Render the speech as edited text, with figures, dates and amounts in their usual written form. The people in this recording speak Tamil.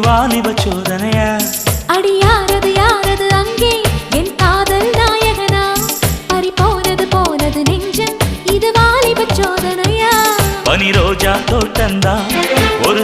வாலிப சோதனையா அடி யாரது யாரது அங்கே என் காதல் நாயகனா பறி போனது போனது நெஞ்சம் இது வாலிப சோதனையா பனி ரோஜா தோட்டந்தா ஒரு